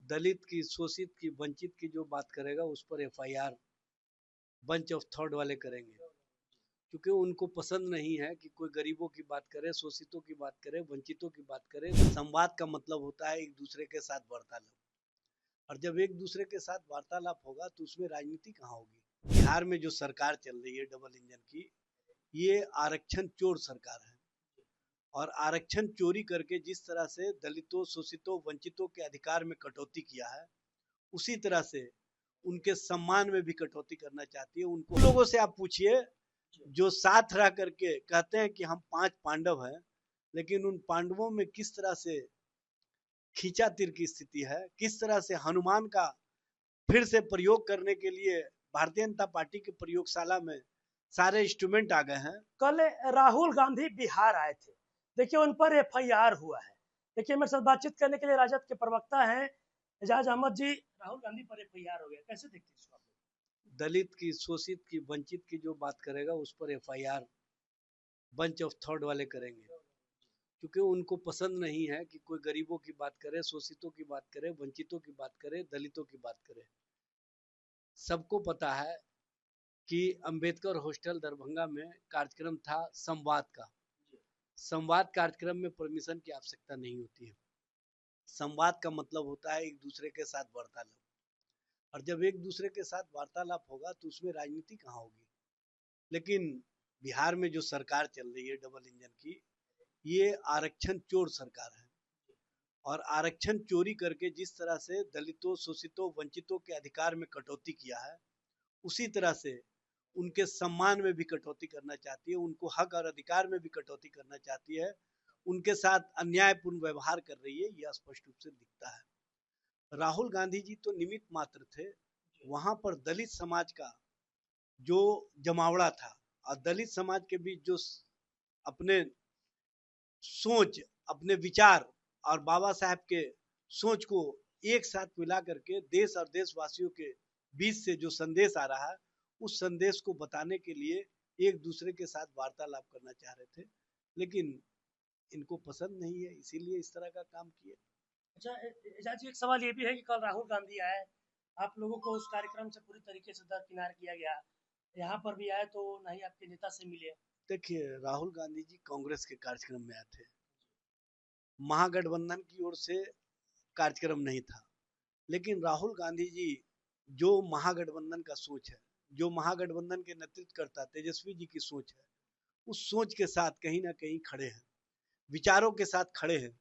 दलित की, शोषित की, वंचित की जो बात करेगा उस पर एफआईआर बंच ऑफ थॉट वाले करेंगे, क्योंकि उनको पसंद नहीं है कि कोई गरीबों की बात करे, शोषितों की बात करे, वंचितों की बात करे। संवाद का मतलब होता है एक दूसरे के साथ वार्तालाप, और जब एक दूसरे के साथ वार्तालाप होगा तो उसमें राजनीति कहाँ होगी। बिहार में जो सरकार चल रही है डबल इंजन की, ये आरक्षण चोर सरकार है, और आरक्षण चोरी करके जिस तरह से दलितों, शोषितों, वंचितों के अधिकार में कटौती किया है, उसी तरह से उनके सम्मान में भी कटौती करना चाहती है। उनको लोगों से आप पूछिए जो साथ रह करके कहते हैं कि हम 5 पांडव हैं, लेकिन उन पांडवों में किस तरह से खींचा तीर की स्थिति है, किस तरह से हनुमान का फिर से प्रयोग करने के लिए भारतीय जनता पार्टी की प्रयोगशाला में सारे इंस्ट्रूमेंट आ गए हैं। कल राहुल गांधी बिहार आए थे, देखिए उन पर एफआईआर हुआ है। देखिए मेरे साथ बातचीत करने के लिए राजद के प्रवक्ता हैं एजाज अहमद जी। राहुल गांधी पर एफआईआर हो गया, कैसे देखते हैं इसको आप? दलित की, शोषित की, वंचित की जो बात करेगा उस पर एफआईआर बंच ऑफ थॉट वाले करेंगे, क्योंकि उनको पसंद नहीं है कि कोई गरीबों की बात करे, शोषितों की बात करे, वंचितों की बात करे, दलितों की बात करे। सबको पता है कि अंबेडकर हॉस्टल दरभंगा में कार्यक्रम था संवाद का। संवाद कार्यक्रम में परमिशन की आवश्यकता नहीं होती है। संवाद का मतलब होता है एक दूसरे के साथ वार्तालाप, और जब एक दूसरे के साथ वार्तालाप होगा तो उसमें राजनीति कहाँ होगी। लेकिन बिहार में जो सरकार चल रही है डबल इंजन की, ये आरक्षण चोर सरकार है, और आरक्षण चोरी करके जिस तरह से दलितों, शोषितों, वंचितों के अधिकार में कटौती किया है, उसी तरह से उनके सम्मान में भी कटौती करना चाहती है, उनको हक और अधिकार में भी कटौती करना चाहती है, उनके साथ अन्यायपूर्ण व्यवहार कर रही है, यह स्पष्ट रूप से दिखता है। राहुल गांधी जी तो निमित्त मात्र थे, वहां पर दलित समाज का जो जमावड़ा था, और दलित समाज के बीच जो अपने सोच, अपने विचार और बाबा साहब के सोच को एक साथ मिला करके देश और देशवासियों के बीच से जो संदेश आ रहा है, उस संदेश को बताने के लिए एक दूसरे के साथ वार्तालाप करना चाह रहे थे, लेकिन इनको पसंद नहीं है, इसीलिए इस तरह का काम किए। अच्छा एजाज जी, एक सवाल ये भी है कि कल राहुल गांधी आए, आप लोगों को उस कार्यक्रम से पूरी तरीके से दरकिनार किया गया, यहाँ पर भी आए तो ना ही आपके नेता से मिले। देखिए, राहुल गांधी जी कांग्रेस के कार्यक्रम में आए थे, महागठबंधन की ओर से कार्यक्रम नहीं था, लेकिन राहुल गांधी जी जो महागठबंधन का सोच है, जो महागठबंधन के नेतृत्व करता तेजस्वी जी की सोच है, उस सोच के साथ कहीं ना कहीं खड़े हैं, विचारों के साथ खड़े हैं।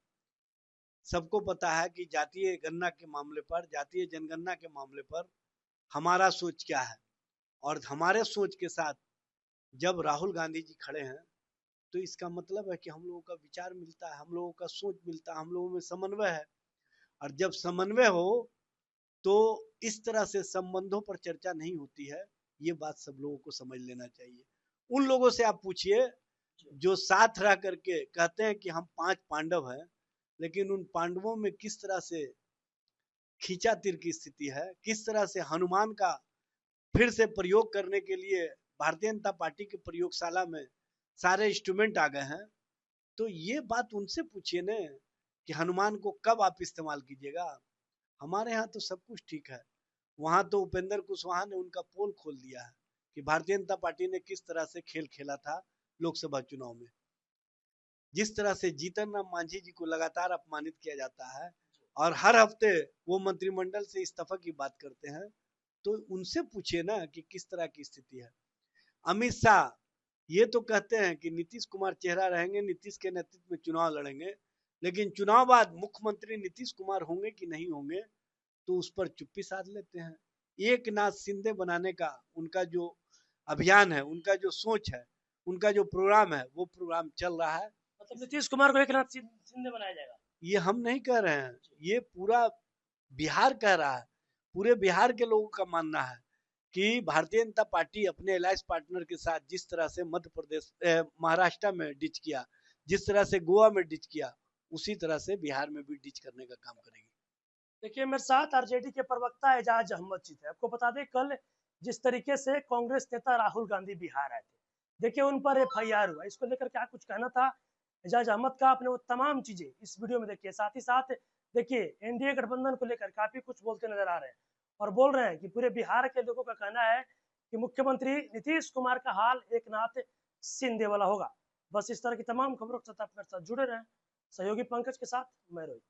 सबको पता है कि जातीय गणना के मामले पर, जातीय जनगणना के मामले पर हमारा सोच क्या है, और हमारे सोच के साथ जब राहुल गांधी जी खड़े हैं तो इसका मतलब है कि हम लोगों का विचार मिलता है, हम लोगों का सोच मिलता है, हम लोगों में समन्वय है। और जब समन्वय हो तो इस तरह से संबंधों पर चर्चा नहीं होती है, ये बात सब लोगों को समझ लेना चाहिए। उन लोगों से आप पूछिए जो साथ रह करके कहते हैं कि हम 5 पांडव हैं, लेकिन उन पांडवों में किस तरह से खींचा तीर की स्थिति है, किस तरह से हनुमान का फिर से प्रयोग करने के लिए भारतीय जनता पार्टी की प्रयोगशाला में सारे इंस्ट्रूमेंट आ गए हैं, तो ये बात उनसे पूछिए न कि हनुमान को कब आप इस्तेमाल कीजिएगा। हमारे यहाँ तो सब कुछ ठीक है, वहां तो उपेंद्र कुशवाहा ने उनका पोल खोल दिया है कि भारतीय जनता पार्टी ने किस तरह से खेल खेला था लोकसभा चुनाव में, जिस तरह से जीतन राम मांझी जी को लगातार अपमानित किया जाता है और हर हफ्ते वो मंत्रिमंडल से इस्तीफा की बात करते हैं, तो उनसे पूछिए ना कि किस तरह की स्थिति है। अमित शाह ये तो कहते हैं कि नीतीश कुमार चेहरा रहेंगे, नीतीश के नेतृत्व में चुनाव लड़ेंगे, लेकिन चुनाव बाद मुख्यमंत्री नीतीश कुमार होंगे कि नहीं होंगे तो उस पर चुप्पी साध लेते हैं। एक नाथ शिंदे बनाने का उनका जो अभियान है, उनका जो सोच है, उनका जो प्रोग्राम है, वो प्रोग्राम चल रहा है। मतलब नीतीश कुमार को एक नाथ शिंदे बनाया जाएगा? ये हम नहीं कह रहे हैं, ये पूरा बिहार कह रहा है, पूरे बिहार के लोगों का मानना है कि भारतीय जनता पार्टी अपने अलायंस पार्टनर के साथ जिस तरह से मध्य प्रदेश, महाराष्ट्र में डिच किया, जिस तरह से गोवा में डिच किया, उसी तरह से बिहार में भी डिच करने का काम करेगी। देखिए मेरे साथ आरजेडी के प्रवक्ता एजाज अहमद जी थे। आपको बता दें कल जिस तरीके से कांग्रेस नेता राहुल गांधी बिहार आए थे, देखिए उन पर एफआईआर हुआ, इसको लेकर क्या कुछ कहना था एजाज अहमद का? आपने वो तमाम चीजें इस वीडियो में देखिए, साथ ही साथ देखिए एनडीए गठबंधन को लेकर काफी कुछ बोलते नजर आ रहे हैं और बोल रहे हैं कि पूरे बिहार के लोगों का कहना है कि मुख्यमंत्री नीतीश कुमार का हाल एक नाथ शिंदे वाला होगा। बस इस तरह की तमाम खबरों के साथ आपके साथ जुड़े रहें। सहयोगी पंकज के साथ मैं रोहित।